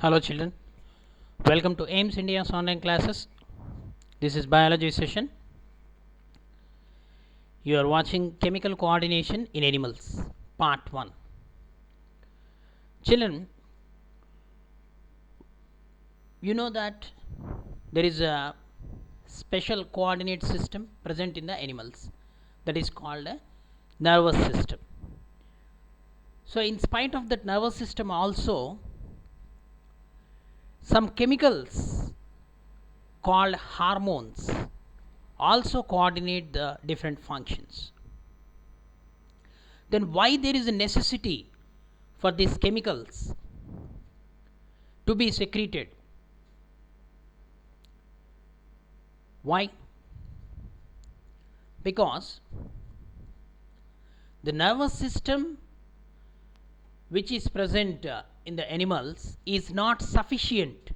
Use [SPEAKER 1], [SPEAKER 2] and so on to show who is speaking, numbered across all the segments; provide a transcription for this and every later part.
[SPEAKER 1] Hello children, welcome to AIMS India's online classes. This is biology session. You are watching chemical coordination in animals, part 1. Children, you know that there is a special coordinate system present in the animals that is called a nervous system. So in spite of that nervous system also, some chemicals called hormones also coordinate the different functions. Then why there is a necessity for these chemicals to be secreted? Why? Because the nervous system which is present in the animals is not sufficient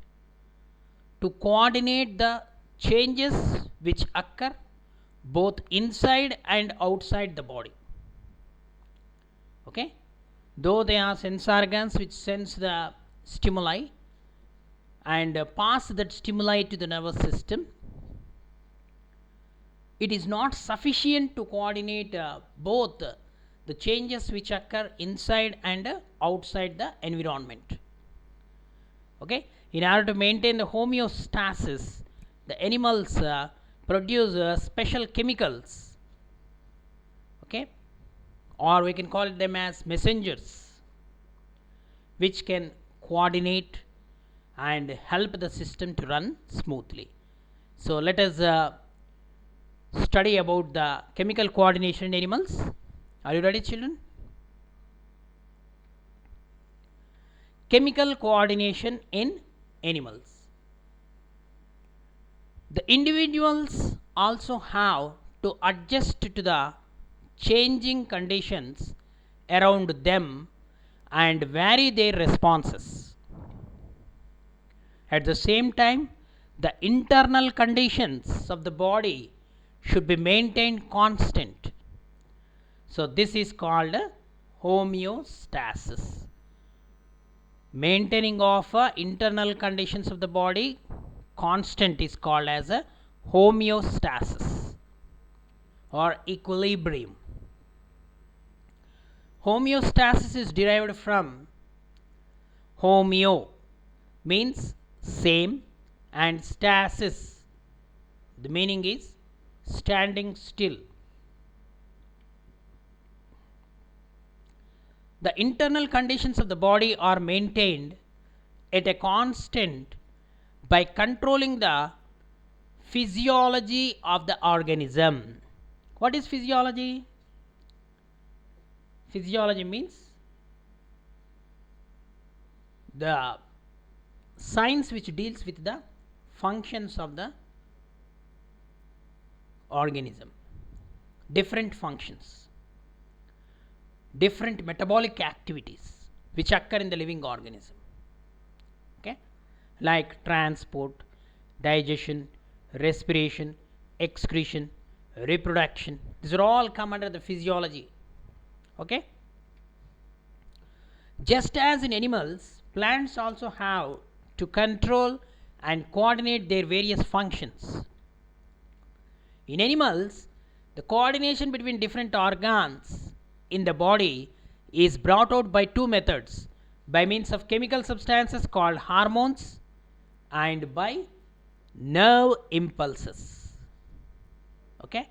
[SPEAKER 1] to coordinate the changes which occur both inside and outside the body. Okay, though they are sense organs which sense the stimuli and pass that stimuli to the nervous system, it is not sufficient to coordinate both the changes which occur inside and outside the environment. Okay, in order to maintain the homeostasis, the animals produce special chemicals, okay, or we can call them as messengers, which can coordinate and help the system to run smoothly. So let us study about the chemical coordination in animals. Are you ready, children? Chemical coordination in animals. The individuals also have to adjust to the changing conditions around them and vary their responses. At the same time, the internal conditions of the body should be maintained constant. So this is called homeostasis. Maintaining of internal conditions of the body constant is called as a homeostasis or equilibrium. Homeostasis is derived from homeo, means same, and stasis, the meaning is standing still. The internal conditions of the body are maintained at a constant by controlling the physiology of the organism. What is physiology? Physiology means the science which deals with the functions of the organism, different functions, different metabolic activities which occur in the living organism, okay, like transport, digestion, respiration, excretion, reproduction. These are all come under the physiology. Okay, just as in animals, plants also have to control and coordinate their various functions. In animals, the coordination between different organs in the body is brought out by two methods: by means of chemical substances called hormones and by nerve impulses. Okay,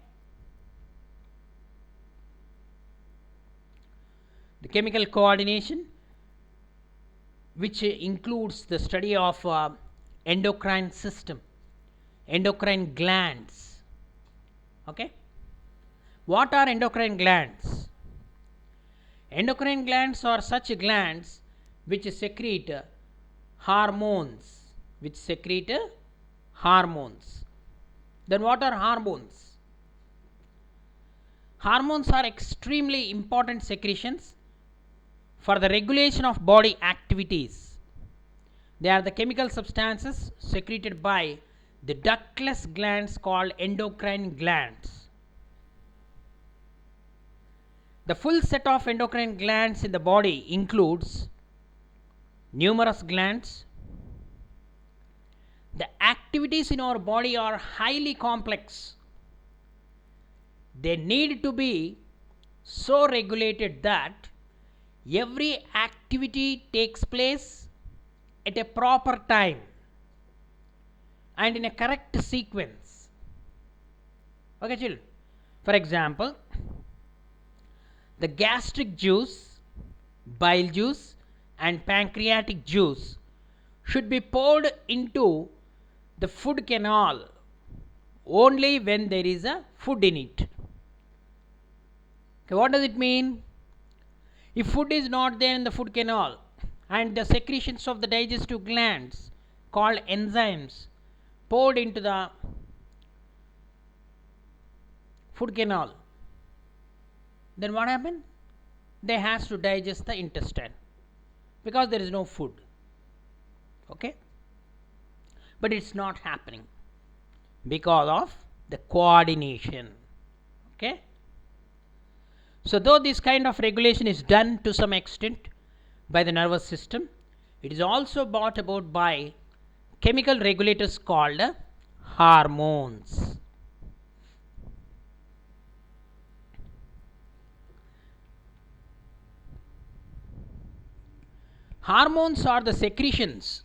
[SPEAKER 1] the chemical coordination, which includes the study of endocrine system, endocrine glands. Okay, what are endocrine glands? Endocrine glands are such glands which secrete hormones, Then what are hormones? Hormones are extremely important secretions for the regulation of body activities. They are the chemical substances secreted by the ductless glands called endocrine glands. The full set of endocrine glands in the body includes numerous glands The activities in our body are highly complex. They need to be so regulated that every activity takes place at a proper time and in a correct sequence. Okay, children. For example, the gastric juice, bile juice, and pancreatic juice should be poured into the food canal only when there is a food in it. Okay, what does it mean? If food is not there in the food canal and the secretions of the digestive glands called enzymes poured into the food canal, then what happens? They has to digest the intestine because there is no food. Okay, but it's not happening because of the coordination. Okay, so though this kind of regulation is done to some extent by the nervous system, it is also brought about by chemical regulators called hormones. Hormones are the secretions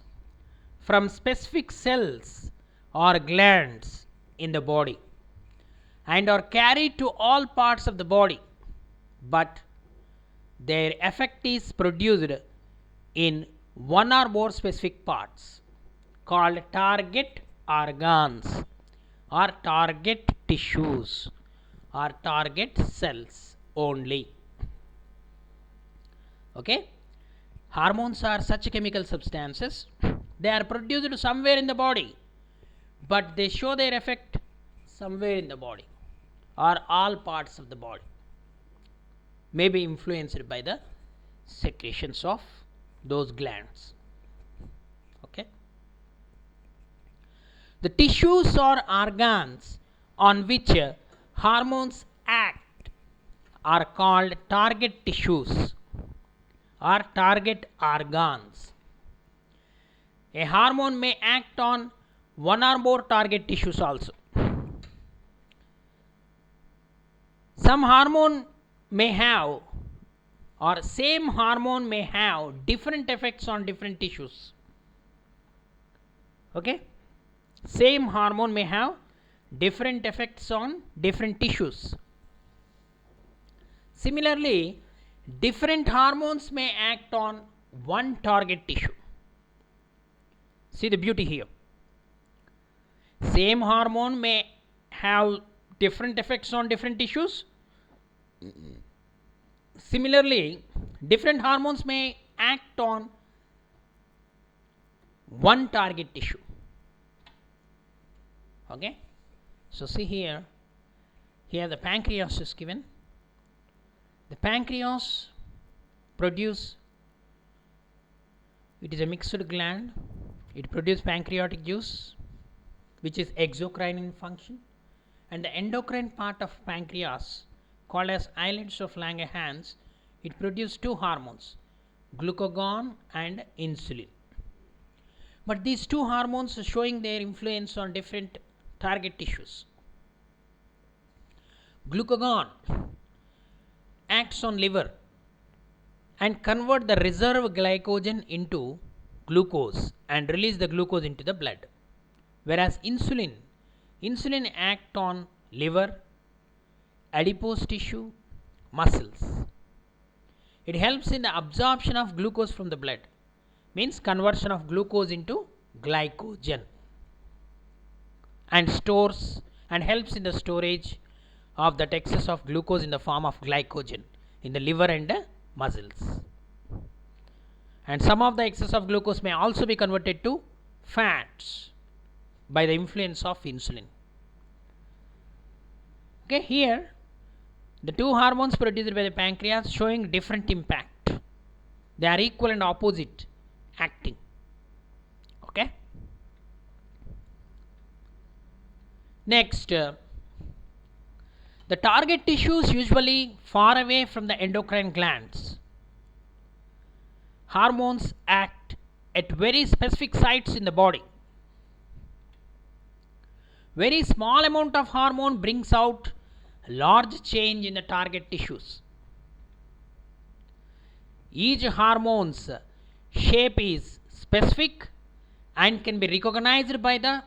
[SPEAKER 1] from specific cells or glands in the body and are carried to all parts of the body, but their effect is produced in one or more specific parts called target organs or target tissues or target cells only. Okay, hormones are such chemical substances. They are produced somewhere in the body, but they show their effect somewhere in the body or all parts of the body, may be influenced by the secretions of those glands. Okay, the tissues or organs on which hormones act are called target tissues or target organs. A hormone may act on one or more target tissues also. Some hormone may have, or same hormone may have different effects on different tissues. Okay, same hormone may have different effects on different tissues. Similarly, different hormones may act on one target tissue. See the beauty here. Same hormone may have different effects on different tissues. Similarly, different hormones may act on one target tissue. Okay, so see here, the pancreas is given. The pancreas produce, it is a mixed gland. It produces pancreatic juice, which is exocrine in function, and the endocrine part of pancreas called as islets of Langerhans, it produces two hormones, glucagon and insulin. But these two hormones are showing their influence on different target tissues. Glucagon acts on liver and convert the reserve glycogen into glucose and release the glucose into the blood, whereas insulin act on liver, adipose tissue, muscles. It helps in the absorption of glucose from the blood, means conversion of glucose into glycogen, and stores and helps in the storage of that excess of glucose in the form of glycogen in the liver and the muscles. And some of the excess of glucose may also be converted to fats by the influence of insulin. Okay, here the two hormones produced by the pancreas showing different impact. They are equal and opposite acting. Okay, next, the target tissues usually far away from the endocrine glands. Hormones act at very specific sites in the body. Very small amount of hormone brings out large change in the target tissues. Each hormone's shape is specific and can be recognized by the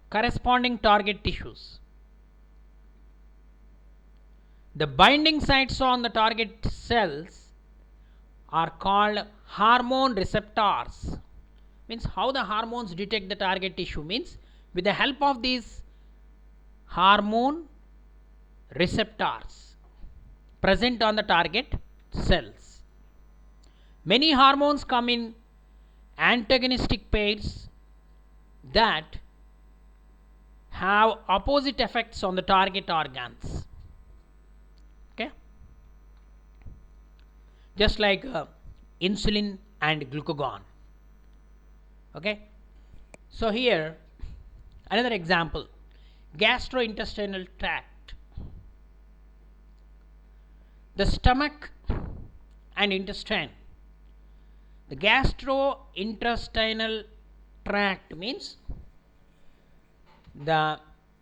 [SPEAKER 1] corresponding target tissues. The binding sites on the target cells are called hormone receptors. Means how the hormones detect the target tissue means with the help of these hormone receptors present on the target cells. Many hormones come in antagonistic pairs that have opposite effects on the target organs. Okay, just like insulin and glucagon. Okay, so here another example, gastrointestinal tract. The stomach and intestine. The gastrointestinal tract means the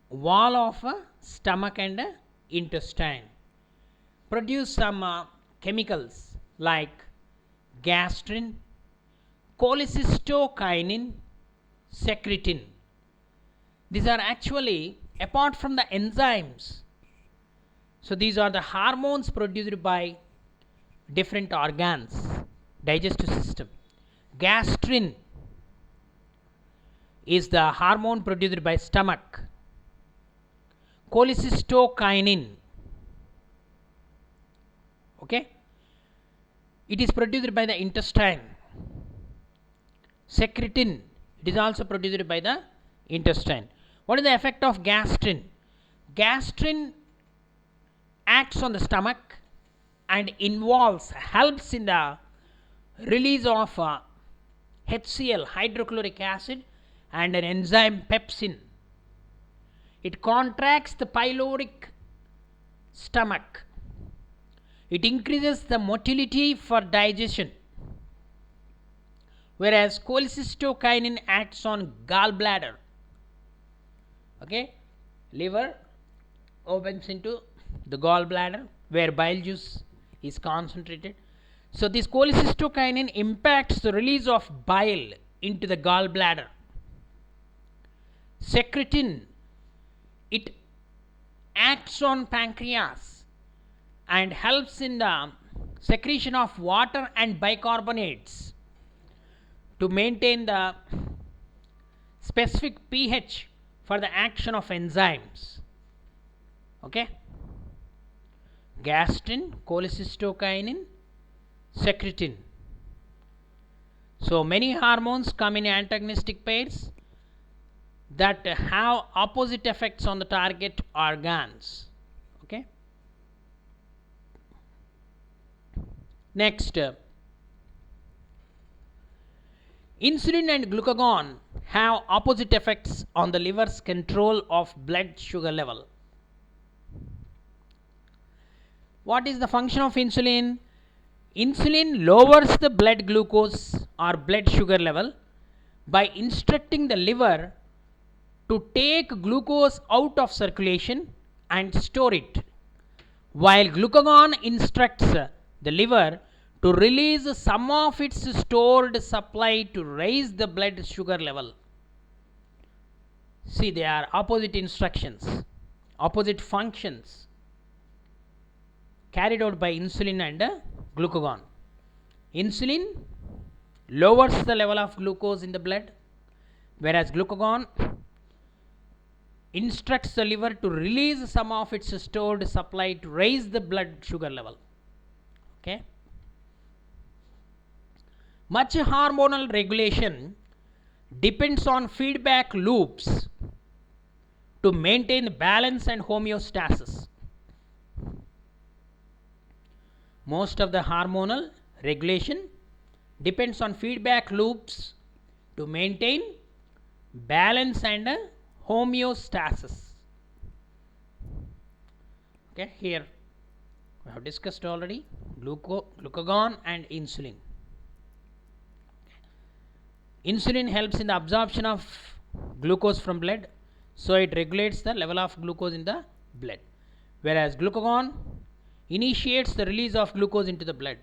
[SPEAKER 1] wall of stomach and intestine produce some chemicals like gastrin, cholecystokinin, secretin. These are actually apart from the enzymes. So these are the hormones produced by different organs, digestive system. Gastrin is the hormone produced by stomach. Cholecystokinin, okay, it is produced by the intestine. Secretin, it is also produced by the intestine. What is the effect of gastrin? Gastrin acts on the stomach and helps in the release of HCl, hydrochloric acid, and an enzyme pepsin. It contracts the pyloric stomach. It increases the motility for digestion. Whereas cholecystokinin acts on gallbladder. Okay, liver opens into the gallbladder where bile juice is concentrated. So this cholecystokinin impacts the release of bile into the gallbladder. Secretin, it acts on pancreas and helps in the secretion of water and bicarbonates to maintain the specific pH for the action of enzymes. Okay, gastrin, cholecystokinin, secretin. So many hormones come in antagonistic pairs that have opposite effects on the target organs. Okay, next, insulin and glucagon have opposite effects on the liver's control of blood sugar level. What is the function of insulin? Insulin lowers the blood glucose or blood sugar level by instructing the liver to take glucose out of circulation and store it, while glucagon instructs the liver to release some of its stored supply to raise the blood sugar level. See, they are opposite instructions, opposite functions carried out by insulin and glucagon. Insulin lowers the level of glucose in the blood, whereas glucagon instructs the liver to release some of its stored supply to raise the blood sugar level. Okay, much hormonal regulation depends on feedback loops to maintain balance and homeostasis. Most of the hormonal regulation depends on feedback loops to maintain balance and homeostasis. Okay, here we have discussed already glucagon and insulin. Insulin helps in the absorption of glucose from blood. So it regulates the level of glucose in the blood, whereas glucagon initiates the release of glucose into the blood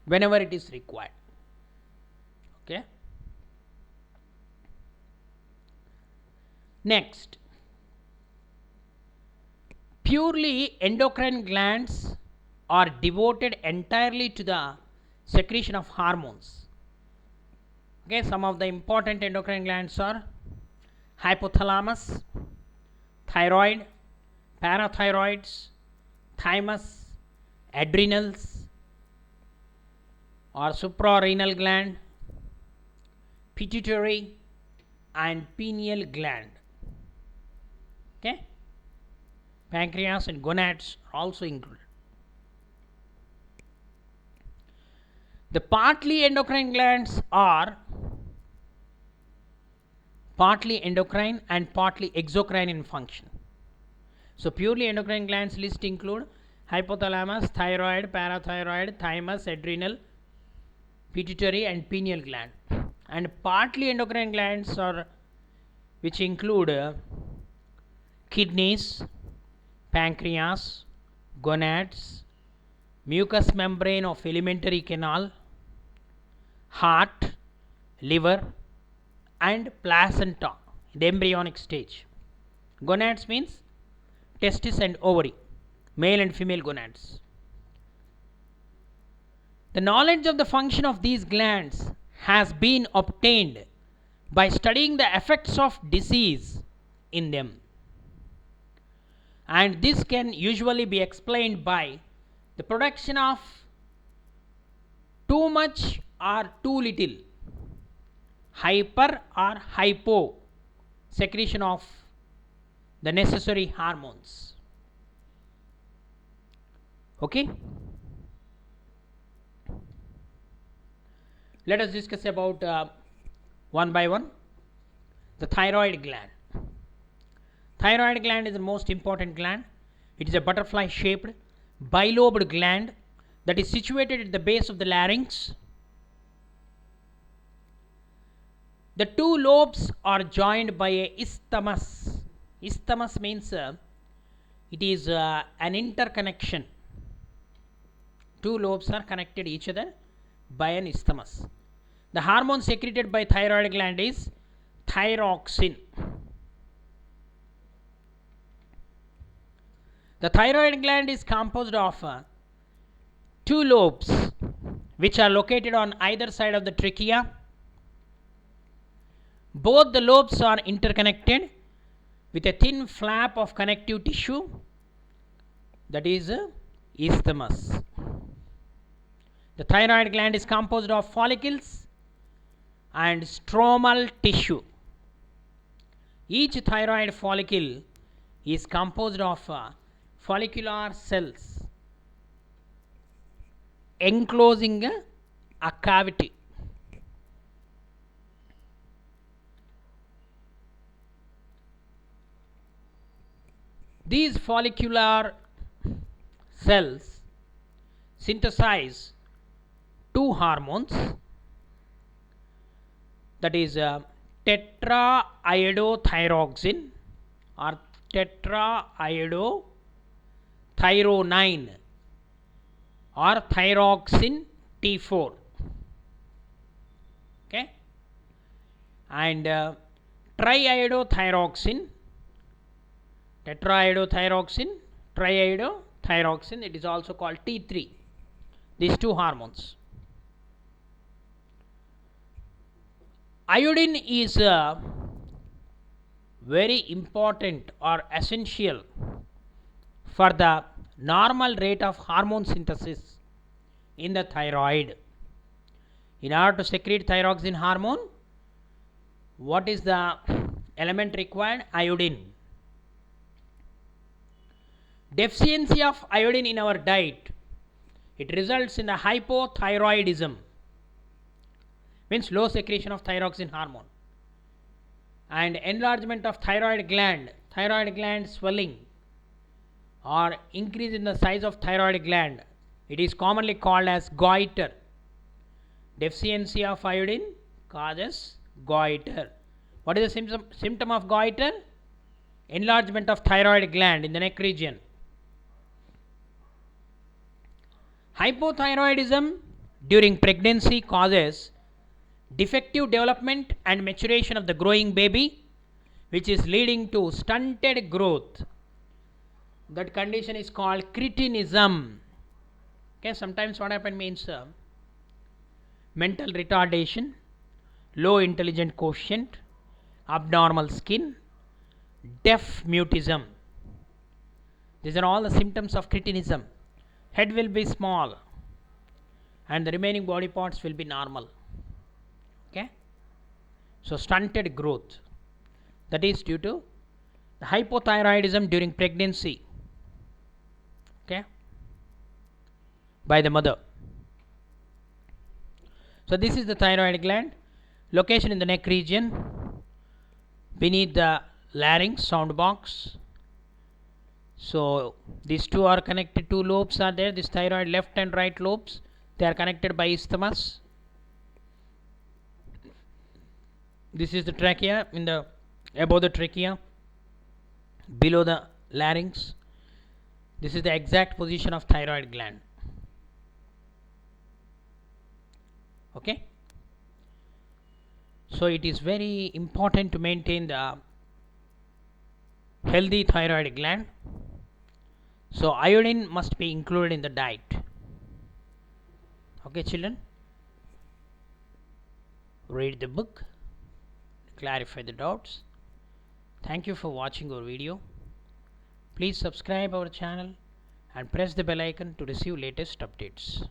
[SPEAKER 1] whenever it is required. Okay. Next, purely endocrine glands are devoted entirely to the secretion of hormones. Okay, some of the important endocrine glands are hypothalamus, thyroid, parathyroids, thymus, adrenals or suprarenal gland, pituitary and pineal gland. Okay, pancreas and gonads are also included. The partly endocrine glands are partly endocrine and partly exocrine in function. So purely endocrine glands list include hypothalamus, thyroid, parathyroid, thymus, adrenal, pituitary and pineal gland. And partly endocrine glands are which include kidneys, pancreas, gonads, mucous membrane of alimentary canal, heart, liver and placenta in the embryonic stage. Gonads means testis and ovary, male and female gonads. The knowledge of the function of these glands has been obtained by studying the effects of disease in them, and this can usually be explained by the production of too much or too little, hyper or hypo secretion of the necessary hormones. Okay, let us discuss about one by one. The thyroid gland. Thyroid gland is the most important gland. It is a butterfly shaped bilobed gland that is situated at the base of the larynx. The two lobes are joined by a isthmus. Isthmus means it is an interconnection. Two lobes are connected each other by an isthmus. The hormone secreted by thyroid gland is thyroxine. The thyroid gland is composed of two lobes which are located on either side of the trachea. Both the lobes are interconnected with a thin flap of connective tissue, that is isthmus. The thyroid gland is composed of follicles and stromal tissue. Each thyroid follicle is composed of follicular cells enclosing a cavity. These follicular cells synthesize two hormones, that is tetraiodothyroxine or tetraiodothyronine or thyroxine T4. Okay, and triiodothyroxine, tetraiodothyroxine, triiodothyroxine, it is also called T3. These two hormones. Iodine is very important or essential for the normal rate of hormone synthesis in the thyroid. In order to secrete thyroxine hormone, what is the element required? Iodine. Deficiency of iodine in our diet, it results in the hypothyroidism, means low secretion of thyroxine hormone, and enlargement of thyroid gland swelling or increase in the size of thyroid gland. It is commonly called as goiter. Deficiency of iodine causes goiter, What is the symptom of goiter? Enlargement of thyroid gland in the neck region. Hypothyroidism during pregnancy causes defective development and maturation of the growing baby, which is leading to stunted growth. That condition is called cretinism. Okay, sometimes what happens means mental retardation, low intelligent quotient, abnormal skin, deaf mutism. These are all the symptoms of cretinism. Head will be small and the remaining body parts will be normal. Okay, so stunted growth, that is due to the hypothyroidism during pregnancy, okay, by the mother. So this is the thyroid gland, location in the neck region, beneath the larynx, sound box. So these two are connected, two lobes are there, this thyroid left and right lobes, they are connected by isthmus. This is the trachea, in the above the trachea, below the larynx. This is the exact position of thyroid gland. Okay, so it is very important to maintain the healthy thyroid gland. So iodine must be included in the diet. Okay children, read the book, clarify the doubts. Thank you for watching our video. Please subscribe our channel and press the bell icon to receive latest updates.